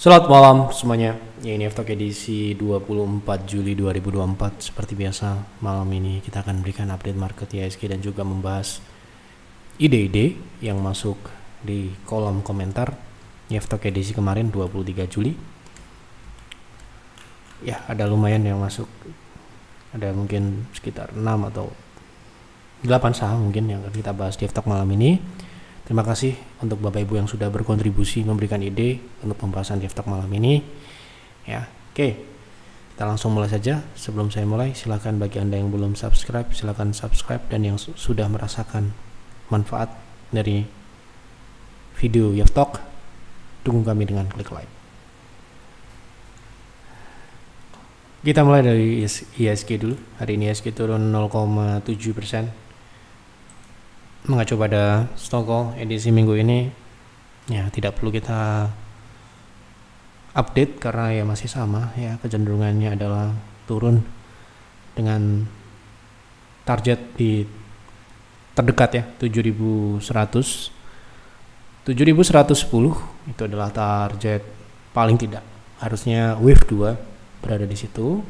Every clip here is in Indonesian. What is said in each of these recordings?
Selamat malam semuanya. Ya, ini F-Talk edisi 24 Juli 2024. Seperti biasa, malam ini kita akan berikan update market IHSG dan juga membahas ide-ide yang masuk di kolom komentar F-Talk edisi kemarin 23 Juli. Ya, ada lumayan yang masuk. Ada mungkin sekitar 6 atau 8 saham mungkin yang akan kita bahas di F-Talk malam ini. Terima kasih untuk Bapak Ibu yang sudah berkontribusi memberikan ide untuk pembahasan di F-Talk malam ini. Ya, oke. Kita langsung mulai saja. Sebelum saya mulai, silakan bagi Anda yang belum subscribe, silakan subscribe, dan yang sudah merasakan manfaat dari video F-Talk, dukung kami dengan klik like. Kita mulai dari IHSG dulu. Hari ini IHSG turun 0,7%. Mengacu pada Stochel edisi minggu ini, ya tidak perlu kita update karena ya masih sama ya, kecenderungannya adalah turun dengan target di terdekat ya 7.100 7.110 itu adalah target paling tidak. Harusnya wave 2 berada di situ,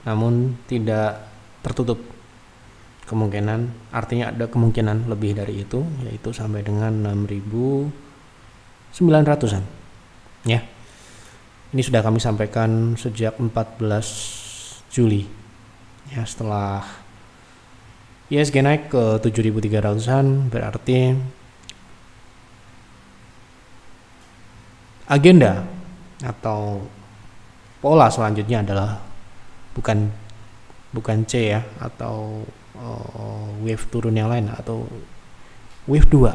namun tidak tertutup kemungkinan, artinya ada kemungkinan lebih dari itu, yaitu sampai dengan 6.900-an ya. Ini sudah kami sampaikan sejak 14 Juli ya. Setelah IHSG naik ke 7.300-an, berarti agenda atau pola selanjutnya adalah bukan C ya, atau wave turun yang lain, atau wave 2.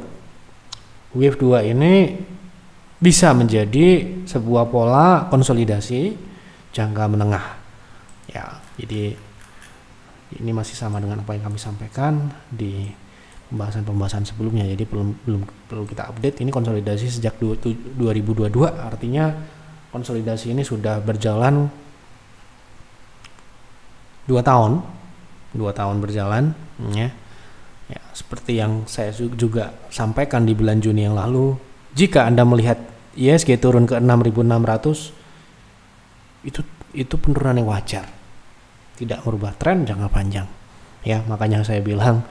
Wave 2 ini bisa menjadi sebuah pola konsolidasi jangka menengah ya. Jadi ini masih sama dengan apa yang kami sampaikan di pembahasan sebelumnya. Jadi belum perlu kita update. Ini konsolidasi sejak 2022, artinya konsolidasi ini sudah berjalan 2 tahun berjalan ya. Ya, seperti yang saya juga sampaikan di bulan Juni yang lalu, jika Anda melihat IHSG turun ke 6.600, itu penurunan yang wajar, tidak merubah tren jangka panjang ya. Makanya saya bilang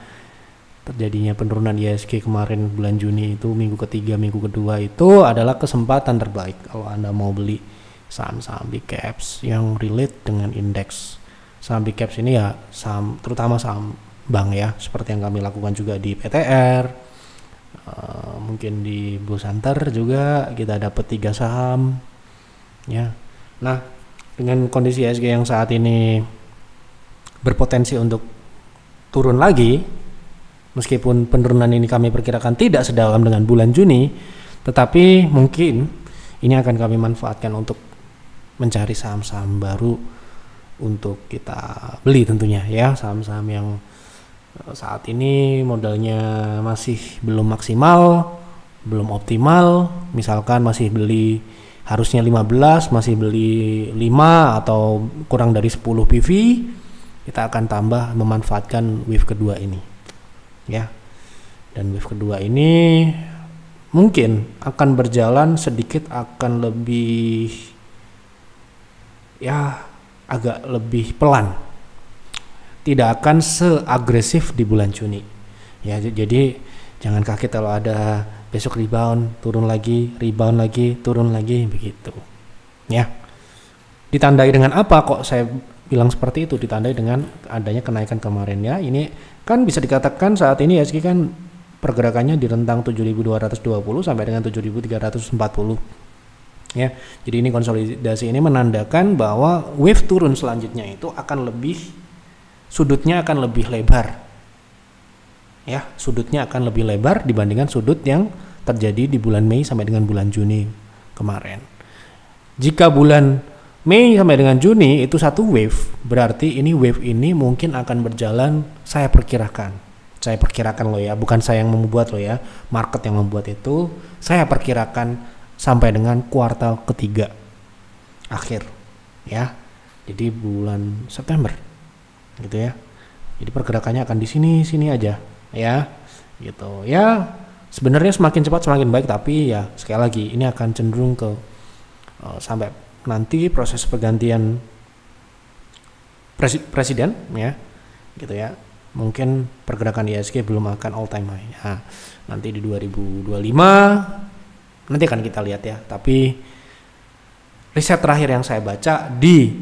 terjadinya penurunan IHSG kemarin bulan Juni itu, minggu ketiga, minggu kedua, itu adalah kesempatan terbaik kalau Anda mau beli saham-saham big caps yang relate dengan indeks. Saham big caps ini ya saham, terutama saham bank ya, seperti yang kami lakukan juga di PTR, mungkin di Blue Santer juga kita dapat 3 saham ya. Nah, dengan kondisi IHSG yang saat ini berpotensi untuk turun lagi, meskipun penurunan ini kami perkirakan tidak sedalam dengan bulan Juni, tetapi mungkin ini akan kami manfaatkan untuk mencari saham-saham baru untuk kita beli tentunya ya. Saham-saham yang saat ini modalnya masih belum maksimal, belum optimal, misalkan masih beli harusnya 15, masih beli 5 atau kurang dari 10 PV, kita akan tambah memanfaatkan wave kedua ini ya. Dan wave kedua ini mungkin akan berjalan sedikit, akan lebih ya, agak lebih pelan, tidak akan seagresif di bulan Juni ya. Jadi jangan kaget kalau ada besok rebound, turun lagi, rebound lagi, turun lagi, begitu ya. Ditandai dengan apa kok saya bilang seperti itu? Ditandai dengan adanya kenaikan kemarin ya. Ini kan bisa dikatakan saat ini IHSG kan pergerakannya di rentang 7.220 sampai dengan 7.340 ya. Jadi ini konsolidasi ini menandakan bahwa wave turun selanjutnya itu akan lebih, sudutnya akan lebih lebar ya. Sudutnya akan lebih lebar dibandingkan sudut yang terjadi di bulan Mei sampai dengan bulan Juni kemarin. Jika bulan Mei sampai dengan Juni itu satu wave, berarti ini wave ini mungkin akan berjalan, saya perkirakan loh ya, bukan saya yang membuat loh ya, market yang membuat itu, saya perkirakan sampai dengan kuartal ketiga akhir ya. Jadi bulan September gitu ya. Jadi pergerakannya akan di sini aja ya gitu ya. Sebenarnya semakin cepat semakin baik, tapi ya sekali lagi ini akan cenderung ke sampai nanti proses pergantian presiden ya gitu ya, mungkin pergerakan IHSG belum akan all time high. Nah, nanti di 2025 nanti akan kita lihat ya, tapi riset terakhir yang saya baca di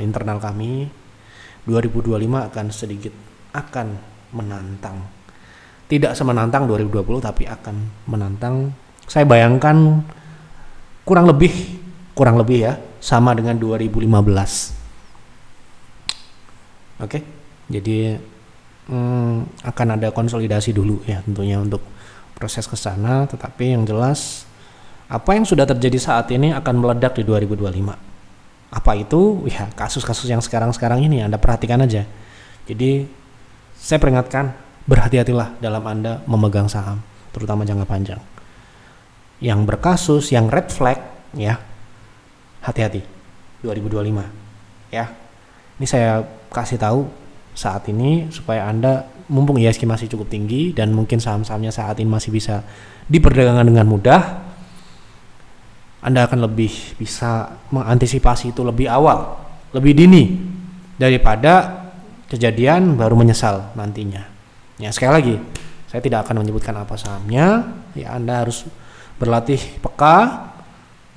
internal kami 2025 akan menantang, tidak semenantang 2020 tapi akan menantang. Saya bayangkan kurang lebih ya sama dengan 2015. Oke, jadi akan ada konsolidasi dulu ya tentunya untuk proses ke sana, tetapi yang jelas apa yang sudah terjadi saat ini akan meledak di 2025. Apa itu? Ya kasus-kasus yang sekarang ini Anda perhatikan aja. Jadi saya peringatkan, berhati-hatilah dalam Anda memegang saham, terutama jangka panjang. Yang berkasus, yang red flag ya, hati-hati 2025 ya. Ini saya kasih tahu saat ini supaya Anda, mumpung IHSG masih cukup tinggi dan mungkin saham-sahamnya saat ini masih bisa diperdagangkan dengan mudah, Anda akan lebih bisa mengantisipasi itu lebih awal, lebih dini daripada kejadian baru menyesal nantinya. Ya sekali lagi, saya tidak akan menyebutkan apa sahamnya. Ya Anda harus berlatih peka,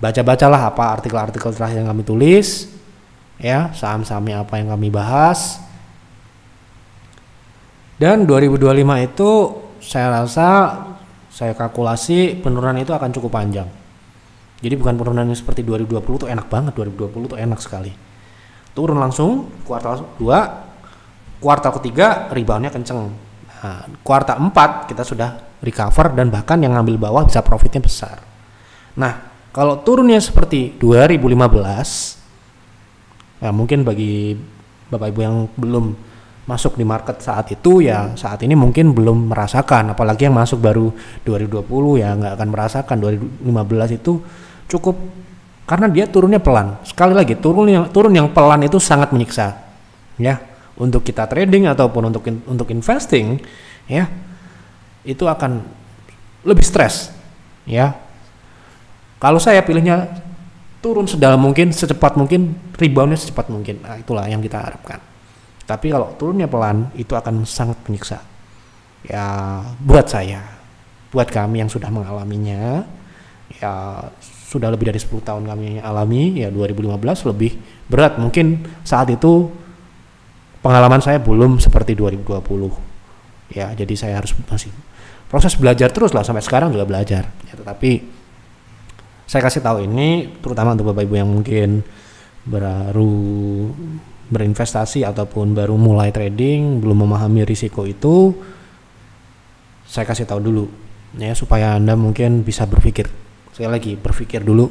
baca-bacalah apa artikel-artikel terakhir yang kami tulis, ya saham-sahamnya apa yang kami bahas. Dan 2025 itu saya rasa, saya kalkulasi penurunan itu akan cukup panjang. Jadi bukan penurunan seperti 2020 tuh enak banget, 2020 tuh enak sekali. Turun langsung kuartal 2, kuartal ketiga reboundnya kenceng. Nah, kuartal 4 kita sudah recover dan bahkan yang ngambil bawah bisa profitnya besar. Nah, kalau turunnya seperti 2015, ya mungkin bagi Bapak Ibu yang belum masuk di market saat itu ya saat ini mungkin belum merasakan, apalagi yang masuk baru 2020 ya nggak akan merasakan. 2015 itu cukup karena dia turunnya pelan. Sekali lagi turun yang pelan itu sangat menyiksa ya. Untuk kita trading ataupun untuk investing ya itu akan lebih stres ya. Kalau saya pilihnya turun sedalam mungkin, secepat mungkin, reboundnya secepat mungkin. Nah, itulah yang kita harapkan. Tapi kalau turunnya pelan itu akan sangat menyiksa ya buat saya, buat kami yang sudah mengalaminya ya, sudah lebih dari 10 tahun kami alami ya. 2015 lebih berat mungkin saat itu. Pengalaman saya belum seperti 2020 ya, jadi saya harus masih proses belajar terus lah, sampai sekarang juga belajar ya. Tetapi saya kasih tahu ini terutama untuk Bapak Ibu yang mungkin baru berinvestasi ataupun baru mulai trading, belum memahami risiko itu, saya kasih tahu dulu ya supaya Anda mungkin bisa berpikir. Sekali lagi, berpikir dulu,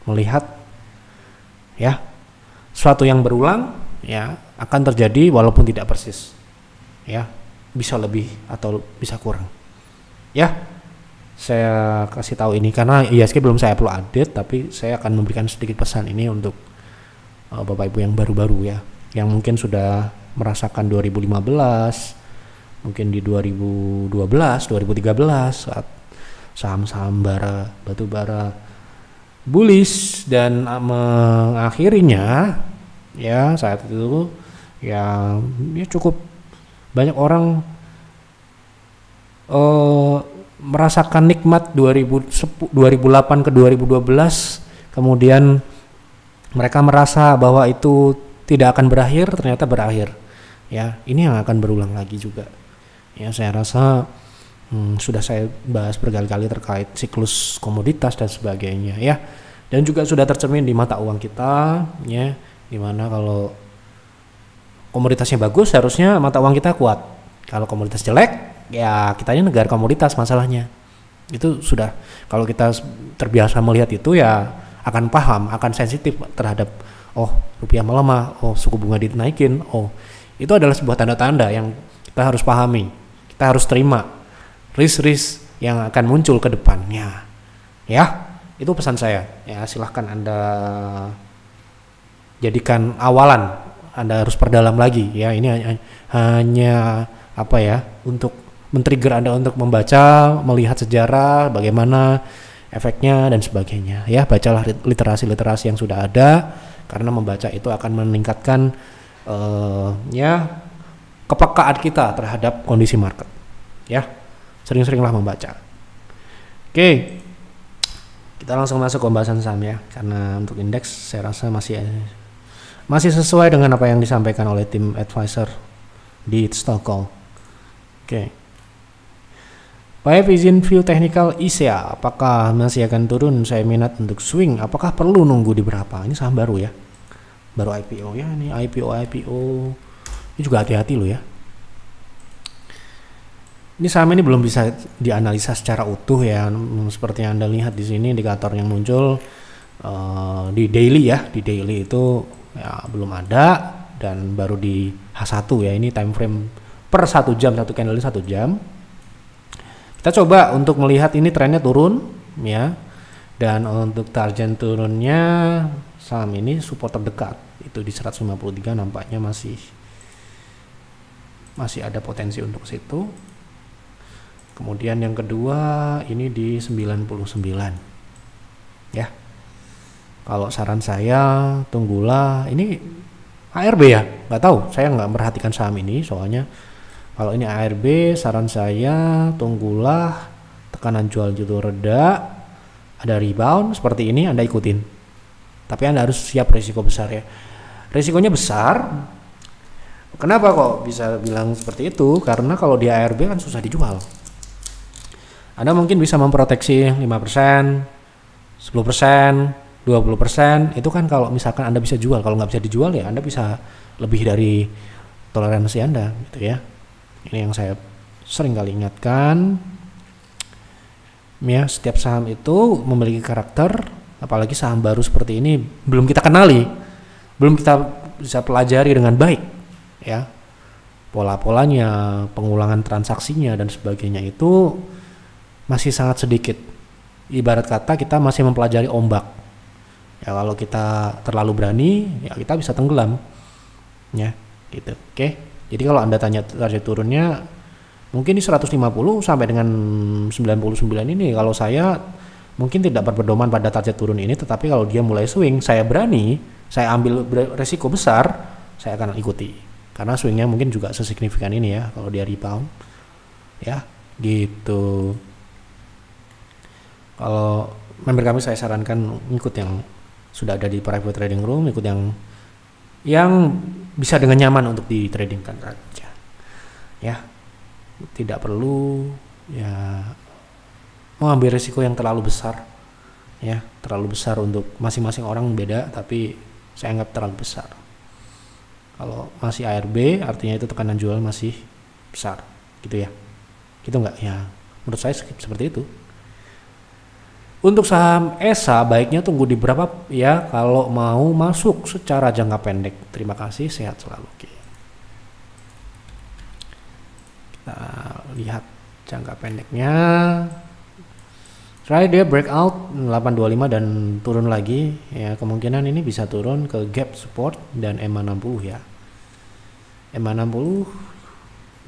melihat ya suatu yang berulang ya akan terjadi walaupun tidak persis ya, bisa lebih atau bisa kurang ya. Saya kasih tahu ini karena IHSG belum saya update, tapi saya akan memberikan sedikit pesan ini untuk Bapak Ibu yang baru-baru ya, yang mungkin sudah merasakan 2015, mungkin di 2012, 2013 saat saham-saham batu bara bullish dan mengakhirinya ya saat itu ya cukup banyak orang merasakan nikmat 2008 ke 2012, kemudian mereka merasa bahwa itu tidak akan berakhir, ternyata berakhir ya. Ini yang akan berulang lagi juga ya. Saya rasa sudah saya bahas berkali-kali terkait siklus komoditas dan sebagainya ya, dan juga sudah tercermin di mata uang kita ya, dimana kalau komoditasnya bagus harusnya mata uang kita kuat. Kalau komoditas jelek ya kitanya negara komoditas masalahnya. Itu sudah, kalau kita terbiasa melihat itu ya akan paham, akan sensitif terhadap oh rupiah melemah, oh suku bunga dinaikin, oh itu adalah sebuah tanda-tanda yang kita harus pahami. Kita harus terima risk-risk yang akan muncul ke depannya ya. Itu pesan saya ya, silahkan Anda jadikan awalan, Anda harus perdalam lagi ya. Ini hanya apa ya, untuk men-trigger Anda untuk membaca, melihat sejarah bagaimana efeknya dan sebagainya. Ya, bacalah literasi-literasi yang sudah ada, karena membaca itu akan meningkatkan ya kepekaan kita terhadap kondisi market. Ya, sering-seringlah membaca. Oke, kita langsung masuk ke pembahasan saham ya, karena untuk indeks saya rasa masih sesuai dengan apa yang disampaikan oleh tim advisor di Stockholm. Oke. Pak izin view technical ISEA, apakah masih akan turun? Saya minat untuk swing. Apakah perlu nunggu di berapa? Ini saham baru ya, baru IPO ya. Ini IPO ini juga hati-hati loh ya. Ini saham ini belum bisa dianalisa secara utuh ya, seperti yang Anda lihat di sini indikator yang muncul di daily ya, di daily itu ya belum ada, dan baru di H1 ya. Ini time frame per 1 jam, satu candle 1 jam. Kita coba untuk melihat ini trennya turun ya, dan untuk target turunnya saham ini support terdekat itu di 153, nampaknya masih ada potensi untuk situ. Kemudian yang kedua ini di 99 ya. Kalau saran saya tunggulah, ini ARB ya, nggak tahu, saya nggak memperhatikan saham ini soalnya. Kalau ini ARB, saran saya tunggulah tekanan jual itu reda, ada rebound seperti ini, Anda ikutin. Tapi Anda harus siap risiko besar ya. Risikonya besar. Kenapa kok bisa bilang seperti itu? Karena kalau di ARB kan susah dijual. Anda mungkin bisa memproteksi 5%, 10%, 20%. Itu kan kalau misalkan Anda bisa jual. Kalau nggak bisa dijual ya Anda bisa lebih dari toleransi Anda gitu ya. Ini yang saya sering kali ingatkan ya, setiap saham itu memiliki karakter, apalagi saham baru seperti ini belum kita kenali, belum kita bisa pelajari dengan baik ya, pola-polanya, pengulangan transaksinya dan sebagainya itu masih sangat sedikit. Ibarat kata kita masih mempelajari ombak ya, kalau kita terlalu berani ya kita bisa tenggelam ya gitu. Oke. Jadi kalau Anda tanya target turunnya mungkin di 150 sampai dengan 99 ini, kalau saya mungkin tidak berpedoman pada target turun ini, tetapi kalau dia mulai swing, saya berani, saya ambil resiko besar, saya akan ikuti. Karena swingnya mungkin juga sesignifikan ini ya kalau dia rebound. Ya, gitu. Kalau member kami saya sarankan ikut yang sudah ada di private trading room, ikut yang bisa dengan nyaman untuk di tradingkan saja ya, tidak perlu ya mengambil risiko yang terlalu besar ya, terlalu besar untuk masing-masing orang beda, tapi saya anggap terlalu besar. Kalau masih ARB artinya itu tekanan jual masih besar gitu ya, gitu enggak ya, menurut saya seperti itu. Untuk saham ESA baiknya tunggu di berapa ya kalau mau masuk secara jangka pendek. Terima kasih, sehat selalu. Oke. Kita lihat jangka pendeknya. Terakhir dia breakout 825 dan turun lagi ya, kemungkinan ini bisa turun ke gap support dan MA60 ya. MA60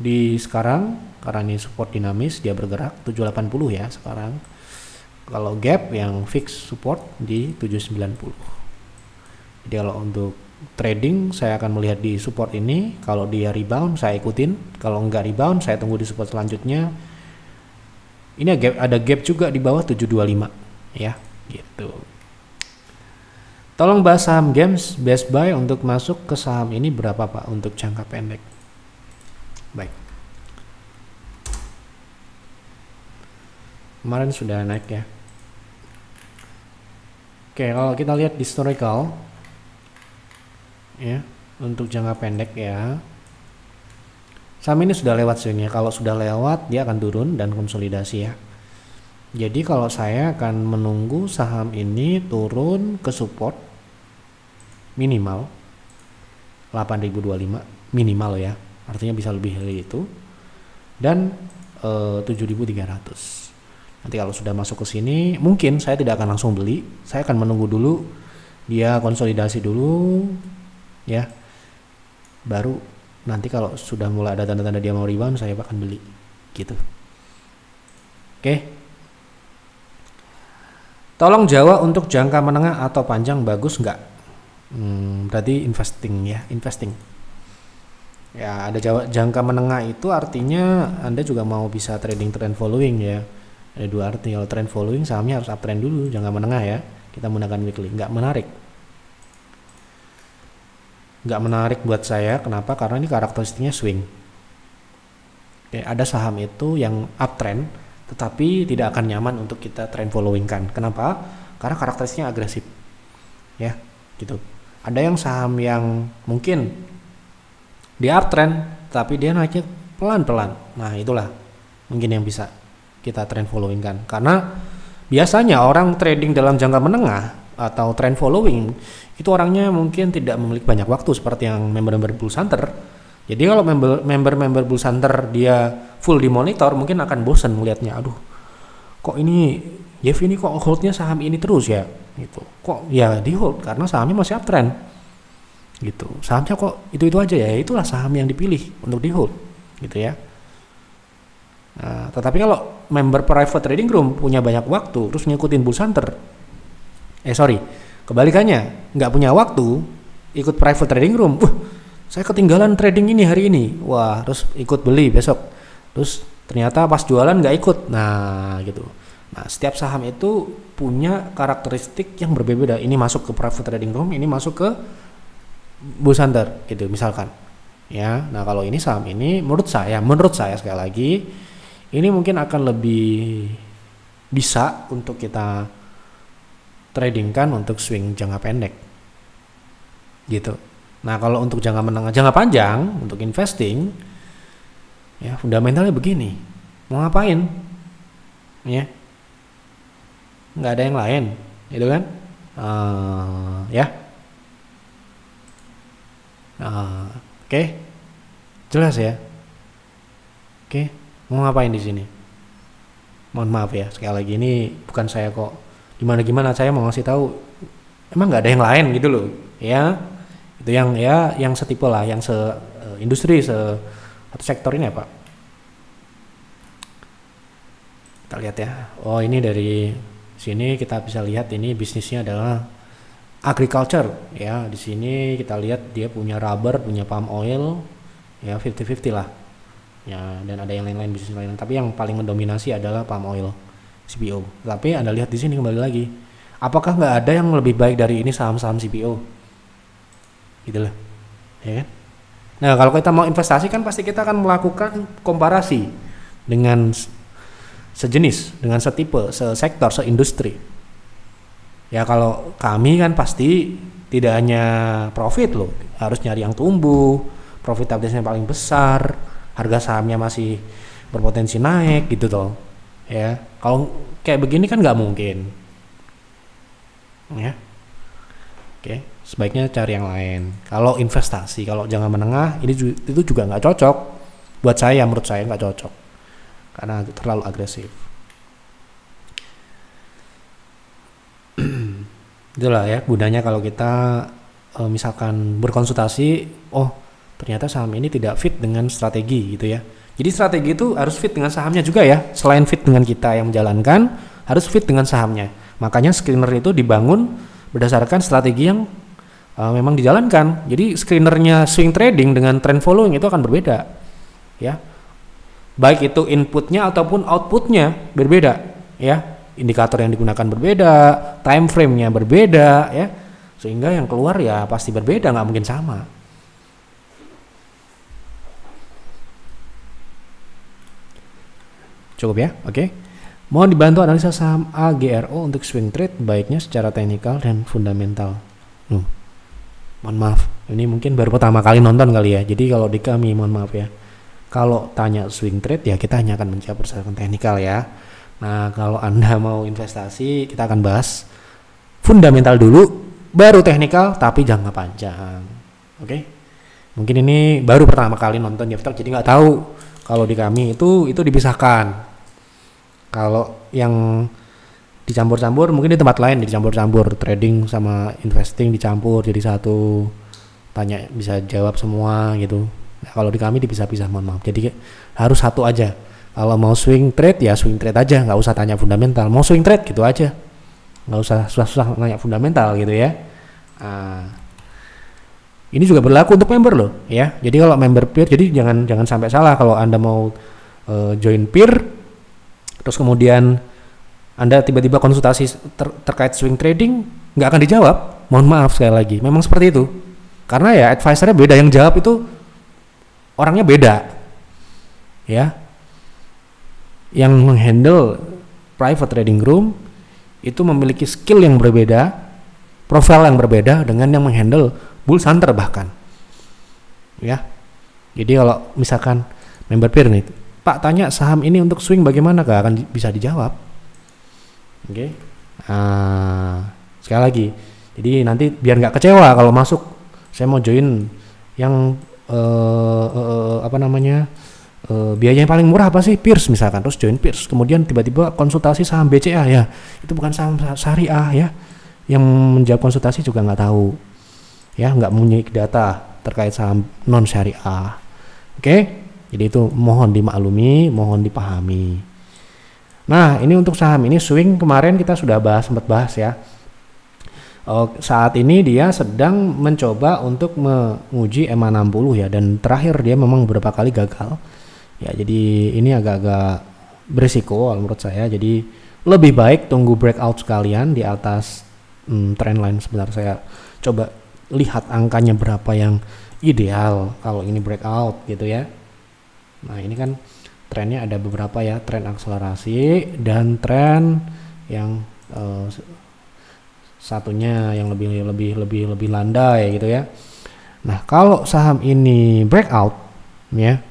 di sekarang karena ini support dinamis dia bergerak 780 ya sekarang. Kalau gap yang fix support di 790. Jadi kalau untuk trading saya akan melihat di support ini, kalau dia rebound saya ikutin, kalau enggak rebound saya tunggu di support selanjutnya. Ini ada gap juga di bawah 725 ya, gitu. Tolong bahas saham games best buy untuk masuk ke saham ini berapa Pak untuk jangka pendek. Baik. Kemarin sudah naik ya. Oke, kalau kita lihat di historical ya, untuk jangka pendek ya, saham ini sudah lewat swingnya. Kalau sudah lewat dia akan turun dan konsolidasi ya. Jadi kalau saya akan menunggu saham ini turun ke support minimal 8.025 minimal ya, artinya bisa lebih dari itu, dan 7.300. Nanti kalau sudah masuk ke sini, mungkin saya tidak akan langsung beli. Saya akan menunggu dulu dia konsolidasi dulu, ya. Baru nanti kalau sudah mulai ada tanda-tanda dia mau rebound, saya akan beli, gitu. Oke. Tolong jawab untuk jangka menengah atau panjang bagus nggak? Berarti investing ya, investing. Ya, ada jangka menengah itu artinya Anda juga mau bisa trading trend following ya. Ada dua arti. Kalau trend following sahamnya harus uptrend dulu, jangka menengah ya. Kita menggunakan weekly, nggak menarik. Nggak menarik buat saya, kenapa? Karena ini karakteristiknya swing. Oke, ada saham itu yang uptrend tetapi tidak akan nyaman untuk kita trend following kan. Kenapa? Karena karakteristiknya agresif. Ya, gitu. Ada yang saham yang mungkin dia uptrend tapi dia naiknya pelan-pelan. Nah, itulah mungkin yang bisa kita trend following kan. Karena biasanya orang trading dalam jangka menengah atau trend following itu orangnya mungkin tidak memiliki banyak waktu seperti yang member-member Bulls Hunter. Jadi kalau member Bulls Hunter dia full di monitor mungkin akan bosan melihatnya. Aduh, kok ini Jeff ini kok holdnya saham ini terus ya? Gitu. Kok ya di hold karena sahamnya masih uptrend. Gitu. Sahamnya kok itu aja ya. Itulah saham yang dipilih untuk di hold. Gitu ya. Nah, tetapi kalau member private trading room punya banyak waktu terus ngikutin Bulls Hunter. Kebalikannya, nggak punya waktu ikut private trading room. Saya ketinggalan trading ini hari ini. Wah, terus ikut beli besok. Terus ternyata pas jualan nggak ikut. Nah, gitu. Nah, setiap saham itu punya karakteristik yang berbeda. Ini masuk ke private trading room, ini masuk ke Bulls Hunter, gitu misalkan. Ya, nah kalau ini saham ini menurut saya sekali lagi ini mungkin akan lebih bisa untuk kita tradingkan untuk swing jangka pendek. Gitu. Nah, kalau untuk jangka menengah, jangka panjang untuk investing ya fundamentalnya begini. Mau ngapain? Ya. Nggak ada yang lain, gitu kan? Ya. Oke. Jelas ya? Oke. Mau ngapain di sini? Mohon maaf ya, sekali lagi ini bukan saya kok gimana saya mau ngasih tahu. Emang nggak ada yang lain gitu loh, ya. Itu yang setipe lah, yang industri atau sektor ini ya Pak. Kita lihat ya. Oh, ini dari sini kita bisa lihat ini bisnisnya adalah agriculture ya. Di sini kita lihat dia punya rubber, punya palm oil ya 50-50 lah. Ya, dan ada yang lain-lain bisnis lain. Tapi yang paling mendominasi adalah palm oil CPO. Tapi Anda lihat di sini kembali lagi. Apakah nggak ada yang lebih baik dari ini saham-saham CPO? Gitu loh, ya kan? Nah, kalau kita mau investasi kan pasti kita akan melakukan komparasi dengan sejenis, dengan setipe, sesektor, seindustri. Ya kalau kami kan pasti tidak hanya profit loh, harus nyari yang tumbuh, profitabilitasnya paling besar, harga sahamnya masih berpotensi naik gitu toh. Ya, kalau kayak begini kan nggak mungkin. Ya, oke. Sebaiknya cari yang lain. Kalau investasi, kalau jangka menengah itu juga nggak cocok buat saya, menurut saya nggak cocok karena terlalu agresif. Itulah ya gunanya kalau kita misalkan berkonsultasi, oh ternyata saham ini tidak fit dengan strategi gitu ya. Jadi strategi itu harus fit dengan sahamnya juga ya. Selain fit dengan kita yang menjalankan, harus fit dengan sahamnya. Makanya screener itu dibangun berdasarkan strategi yang memang dijalankan. Jadi screenernya swing trading dengan trend following itu akan berbeda ya, baik itu inputnya ataupun outputnya berbeda ya, indikator yang digunakan berbeda, time frame-nya berbeda ya, sehingga yang keluar ya pasti berbeda, nggak mungkin sama. Cukup ya, oke. Mohon dibantu analisa saham AGRO untuk swing trade, baiknya secara teknikal dan fundamental. Mohon maaf, ini mungkin baru pertama kali nonton kali ya. Jadi kalau di kami, mohon maaf ya. Kalau tanya swing trade ya kita hanya akan menjawab berdasarkan teknikal ya. Nah kalau Anda mau investasi, kita akan bahas fundamental dulu, baru teknikal tapi jangka panjang. Oke? Mungkin ini baru pertama kali nonton Jeff Talk, jadi nggak tahu. Kalau di kami itu dipisahkan. Kalau yang dicampur-campur mungkin di tempat lain dicampur-campur, trading sama investing dicampur jadi satu, tanya bisa jawab semua gitu. Nah, kalau di kami dipisah-pisah, mohon maaf, jadi harus satu aja. Kalau mau swing trade ya swing trade aja, nggak usah tanya fundamental, mau swing trade gitu aja nggak usah susah-susah nanya fundamental gitu ya. Nah, ini juga berlaku untuk member loh ya. Jadi kalau member peer, jadi jangan sampai salah kalau Anda mau join peer, terus kemudian Anda tiba-tiba konsultasi terkait swing trading, nggak akan dijawab. Mohon maaf sekali lagi, memang seperti itu. Karena ya advisornya beda, yang jawab itu orangnya beda, ya. Yang menghandle private trading room itu memiliki skill yang berbeda, profil yang berbeda dengan yang menghandle bull hunter bahkan, ya. Jadi kalau misalkan member peer nih, Pak tanya saham ini untuk swing bagaimana, gak akan bisa dijawab. Oke. Sekali lagi, jadi nanti biar nggak kecewa kalau masuk, saya mau join yang biayanya paling murah apa sih, Pierce misalkan, terus join Pierce, kemudian tiba-tiba konsultasi saham BCA, ya itu bukan saham syariah ya, yang menjawab konsultasi juga nggak tahu ya, nggak mempunyai data terkait saham non syariah. Oke, jadi itu mohon dimaklumi, mohon dipahami. Nah, ini untuk saham ini swing kemarin kita sudah sempat bahas ya. Saat ini dia sedang mencoba untuk menguji EMA 60 ya, dan terakhir dia memang beberapa kali gagal. Ya, jadi ini agak-agak berisiko menurut saya. Jadi lebih baik tunggu breakout sekalian di atas trendline. Sebentar saya coba lihat angkanya berapa yang ideal kalau ini breakout gitu ya. Nah, ini kan trennya ada beberapa ya, tren akselerasi dan tren yang satunya yang lebih landai gitu ya. Nah, kalau saham ini breakout ya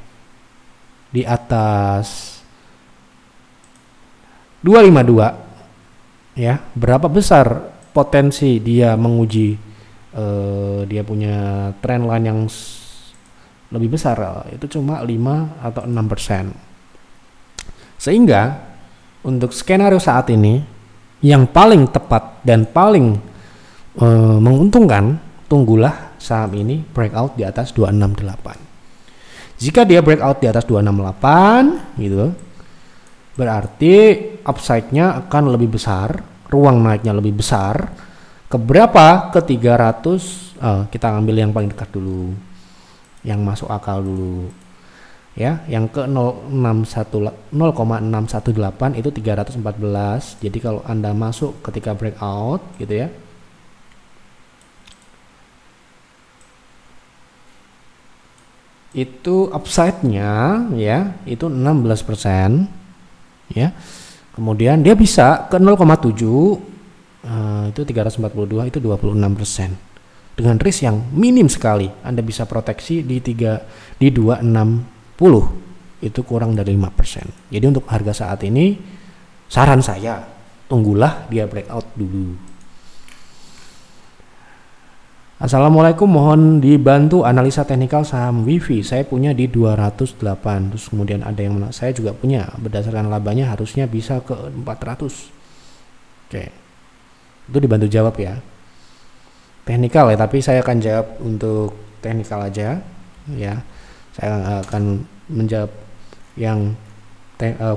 di atas 252 ya, berapa besar potensi dia menguji dia punya trend line yang lebih besar, itu cuma 5 atau 6%. Sehingga untuk skenario saat ini yang paling tepat dan paling menguntungkan, tunggulah saham ini breakout di atas 268. Jika dia breakout di atas 268 gitu, berarti upside-nya akan lebih besar, ruang naiknya lebih besar. Ke berapa? Ke 300. Kita ambil yang paling dekat dulu, yang masuk akal dulu ya, yang ke 0,618 itu 314. Jadi kalau Anda masuk ketika breakout gitu ya, itu upside-nya ya itu 16% ya. Kemudian dia bisa ke 0,7, itu 342, itu 26%. Dengan risk yang minim sekali, Anda bisa proteksi di 260, itu kurang dari 5%. Jadi untuk harga saat ini, saran saya tunggulah dia breakout dulu. Assalamualaikum, mohon dibantu analisa teknikal saham Wifi. Saya punya di 208. Terus kemudian ada yang saya juga punya, berdasarkan labanya harusnya bisa ke 400. Oke, itu dibantu jawab ya. Teknikal ya, tapi saya akan jawab untuk teknikal aja ya. Saya akan menjawab yang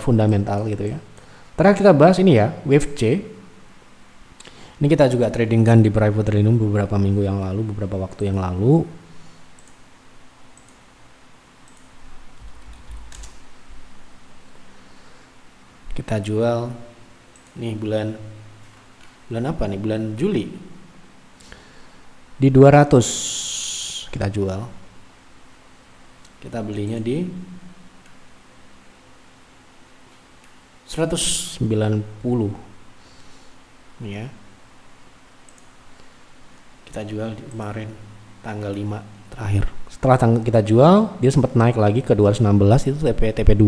fundamental gitu ya. Terakhir kita bahas ini ya, WFC. Ini kita juga trading kan di private trading beberapa minggu yang lalu, beberapa waktu yang lalu. Kita jual nih bulan apa nih? Bulan Juli. Di 200 kita jual. Kita belinya di 190 ya. Kita jual kemarin tanggal 5 terakhir. Setelah kita jual, dia sempat naik lagi ke 216, itu TP2.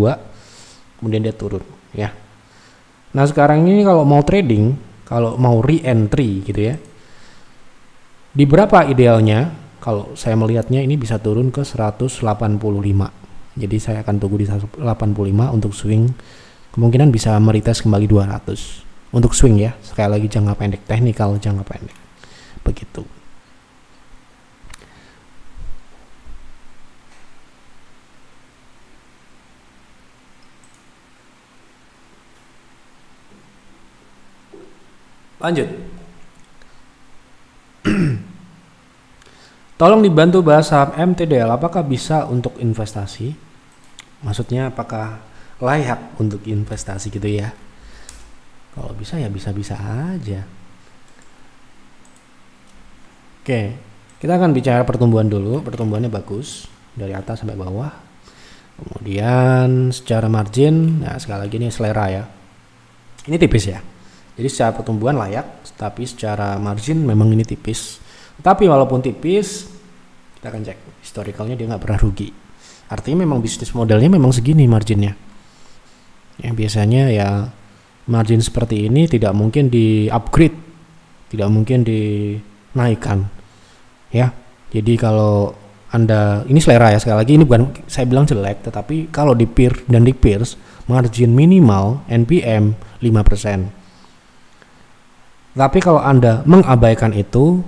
Kemudian dia turun ya. Nah, sekarang ini kalau mau trading, kalau mau re-entry gitu ya, di berapa idealnya? Kalau saya melihatnya ini bisa turun ke 185. Jadi saya akan tunggu di 185 untuk swing. Kemungkinan bisa meretest kembali 200 untuk swing ya. Sekali lagi jangka pendek, teknikal jangka pendek. Begitu. Lanjut. Tolong dibantu bahas saham MTDL, apakah bisa untuk investasi? Maksudnya apakah layak untuk investasi gitu ya? Kalau bisa ya bisa-bisa aja. Oke, kita akan bicara pertumbuhan dulu. Pertumbuhannya bagus dari atas sampai bawah. Kemudian secara margin, nah sekali lagi ini selera ya. Ini tipis ya. Jadi secara pertumbuhan layak, tapi secara margin memang ini tipis. Tapi walaupun tipis, kita akan cek historicalnya dia nggak pernah rugi. Artinya memang bisnis modelnya memang segini marginnya. Yang biasanya ya margin seperti ini tidak mungkin di upgrade, tidak mungkin dinaikkan. Ya, jadi kalau Anda, ini selera ya, sekali lagi ini bukan saya bilang jelek, tetapi kalau di peer dan di peers margin minimal NPM 5%. Tapi kalau Anda mengabaikan itu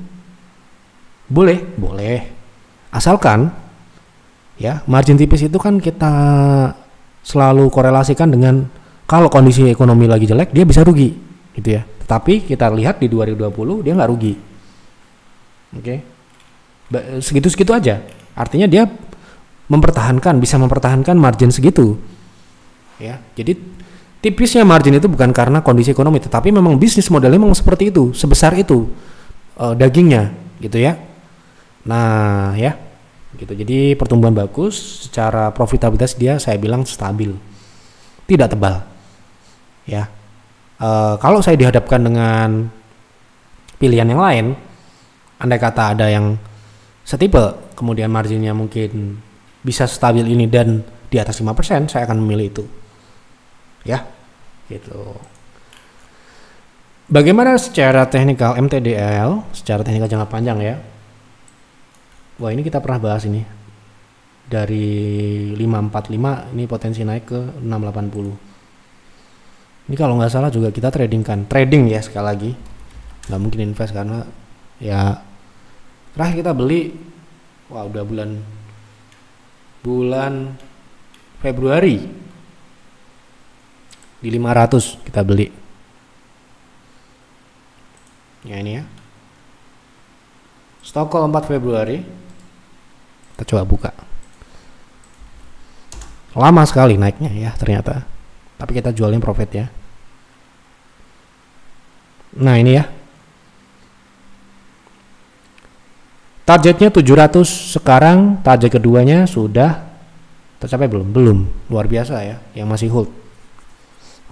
boleh. Asalkan ya margin tipis itu kan kita selalu korelasikan dengan kalau kondisi ekonomi lagi jelek dia bisa rugi gitu ya. Tetapi kita lihat di 2020 dia nggak rugi. Oke. Segitu-segitu aja. Artinya dia bisa mempertahankan margin segitu. Ya. Jadi tipisnya margin itu bukan karena kondisi ekonomi, tetapi memang bisnis modelnya memang seperti itu, sebesar itu dagingnya gitu ya. Nah ya gitu. Jadi pertumbuhan bagus, secara profitabilitas dia saya bilang stabil, tidak tebal ya. Kalau saya dihadapkan dengan pilihan yang lain, andai kata ada yang setipe kemudian marginnya mungkin bisa stabil ini dan di atas 5%, saya akan memilih itu ya gitu. Bagaimana secara teknikal MTDL, secara teknikal jangka panjang ya. Wah, ini kita pernah bahas ini. Dari 545 ini potensi naik ke 680. Ini kalau nggak salah juga kita trading ya sekali lagi. Nggak mungkin invest karena ya terakhir kita beli, wah udah bulan Februari di 500 kita beli. Ya ini ya. Stok 4 Februari. Kita coba buka. Lama sekali naiknya ya ternyata. Tapi kita jualin profit ya. Nah ini ya. Targetnya 700, sekarang target keduanya sudah tercapai belum? Belum. Luar biasa ya, yang masih hold.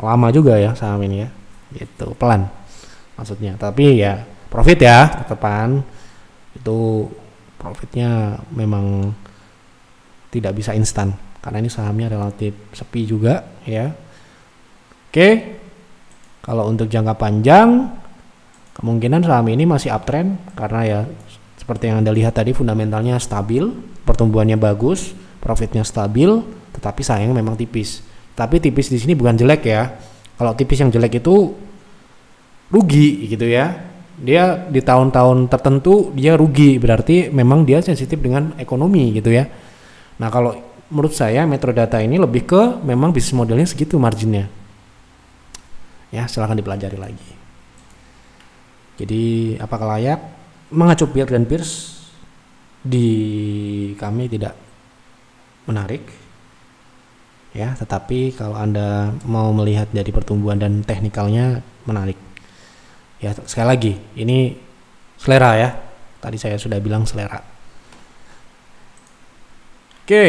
Lama juga ya saham ini ya. Gitu, pelan maksudnya. Tapi ya profit ya, tetepan. Itu profitnya memang tidak bisa instan karena ini sahamnya relatif sepi juga ya. Oke, kalau untuk jangka panjang kemungkinan saham ini masih uptrend karena ya seperti yang Anda lihat tadi fundamentalnya stabil, pertumbuhannya bagus, profitnya stabil, tetapi sayangnya memang tipis. Tapi tipis di sini bukan jelek ya. Kalau tipis yang jelek itu rugi gitu ya. Dia di tahun-tahun tertentu dia rugi, berarti memang dia sensitif dengan ekonomi gitu ya. Nah kalau menurut saya Metrodata ini lebih ke memang bisnis modelnya segitu marginnya ya, silahkan dipelajari lagi. Jadi apakah layak? Mengacu peer dan peers di kami tidak menarik ya, tetapi kalau Anda mau melihat dari pertumbuhan dan teknikalnya menarik. Ya sekali lagi ini selera ya, tadi saya sudah bilang selera. Oke,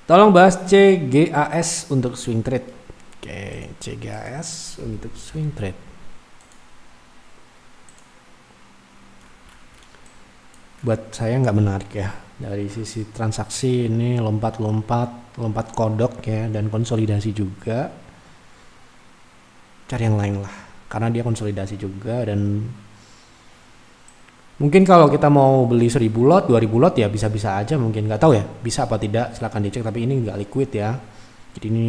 tolong bahas CGAS untuk swing trade. Oke, CGAS untuk swing trade. Buat saya nggak menarik ya, dari sisi transaksi ini lompat kodok ya, dan konsolidasi juga. Cari yang lain lah, karena dia konsolidasi juga. Dan mungkin kalau kita mau beli 1000 lot 2000 lot ya bisa-bisa aja, mungkin nggak tahu ya bisa apa tidak, silahkan dicek. Tapi ini nggak liquid ya, jadi ini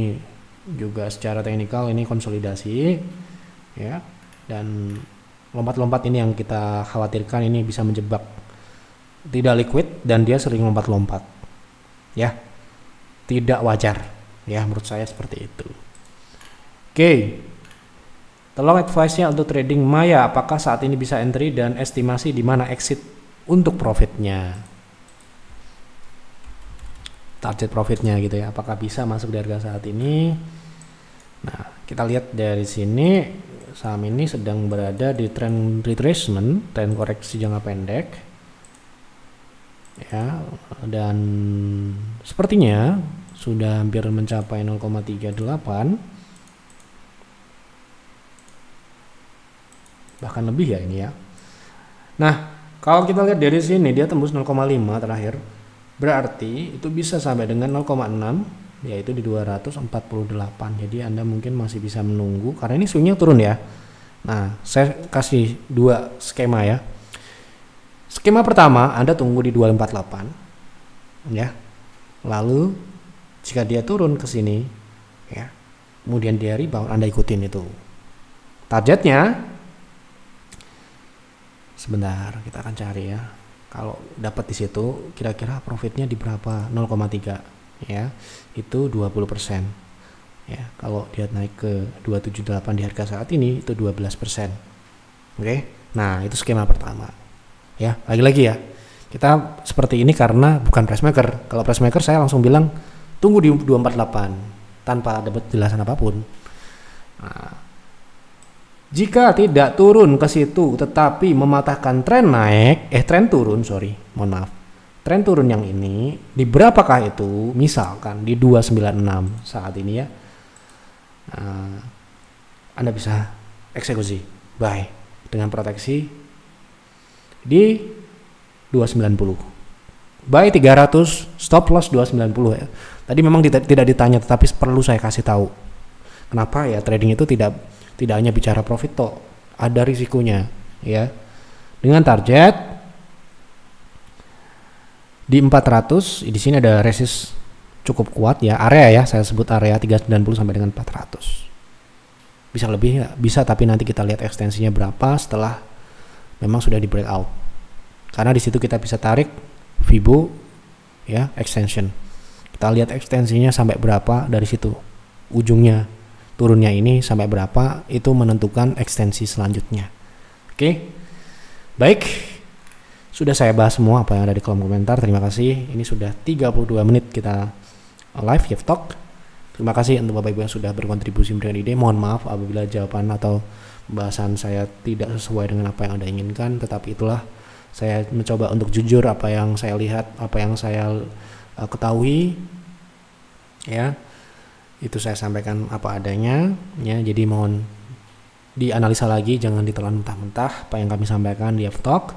juga secara teknikal ini konsolidasi ya, dan lompat-lompat ini yang kita khawatirkan ini bisa menjebak, tidak liquid dan dia sering lompat-lompat ya, tidak wajar ya menurut saya seperti itu. Oke. Tolong advice-nya untuk trading Maya, apakah saat ini bisa entry dan estimasi di mana exit untuk profitnya, target profitnya gitu ya, apakah bisa masuk di harga saat ini. Nah, kita lihat dari sini saham ini sedang berada di trend retracement, tren koreksi jangka pendek ya, dan sepertinya sudah hampir mencapai 0,38, bahkan lebih ya ini ya. Nah, kalau kita lihat dari sini dia tembus 0,5 terakhir, berarti itu bisa sampai dengan 0,6, yaitu di 248. Jadi Anda mungkin masih bisa menunggu karena ini swingnya turun ya. Nah, saya kasih dua skema ya. Skema pertama, Anda tunggu di 248 ya. Lalu jika dia turun ke sini ya, kemudian dia rebound, Anda ikutin itu. Targetnya sebentar, kita akan cari ya. Kalau dapat di situ kira-kira profitnya di berapa? 0,3 ya. Itu 20%. Ya, kalau dia naik ke 278 di harga saat ini itu 12%. Oke. Nah, itu skema pertama. Ya, lagi-lagi ya. Kita seperti ini karena bukan price maker. Kalau price maker saya langsung bilang tunggu di 248 tanpa ada penjelasan apapun. Nah, jika tidak turun ke situ tetapi mematahkan tren naik, tren turun, mohon maaf. Tren turun yang ini di berapakah itu? Misalkan di 296 saat ini ya. Anda bisa eksekusi buy dengan proteksi di 290. Buy 300, stop loss 290 ya. Tadi memang tidak ditanya, tetapi perlu saya kasih tahu. Kenapa ya trading itu tidak hanya bicara profit toh, ada risikonya ya. Dengan target di 400, di sini ada resist cukup kuat ya, area ya, saya sebut area 390 sampai dengan 400. Bisa lebih ya, bisa, tapi nanti kita lihat ekstensinya berapa setelah memang sudah di breakout. Karena di situ kita bisa tarik Fibo ya, extension. Kita lihat ekstensinya sampai berapa, dari situ ujungnya turunnya ini sampai berapa, itu menentukan ekstensi selanjutnya. Oke. Baik. Sudah saya bahas semua apa yang ada di kolom komentar. Terima kasih. Ini sudah 32 menit kita live Yev Talk. Terima kasih untuk Bapak Ibu yang sudah berkontribusi memberikan ide. Mohon maaf apabila jawaban atau pembahasan saya tidak sesuai dengan apa yang Anda inginkan, tetapi itulah saya mencoba untuk jujur apa yang saya lihat, apa yang saya ketahui ya. Itu saya sampaikan apa adanya ya, jadi mohon dianalisa lagi, jangan ditelan mentah-mentah apa yang kami sampaikan di Yev Talk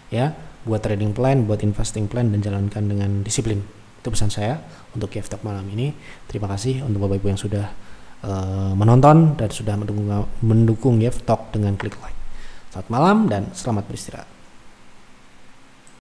ya. Buat trading plan, buat investing plan, dan jalankan dengan disiplin. Itu pesan saya untuk Yev Talk malam ini. Terima kasih untuk Bapak Ibu yang sudah menonton dan sudah mendukung Yev Talk dengan klik like. Selamat malam dan selamat beristirahat.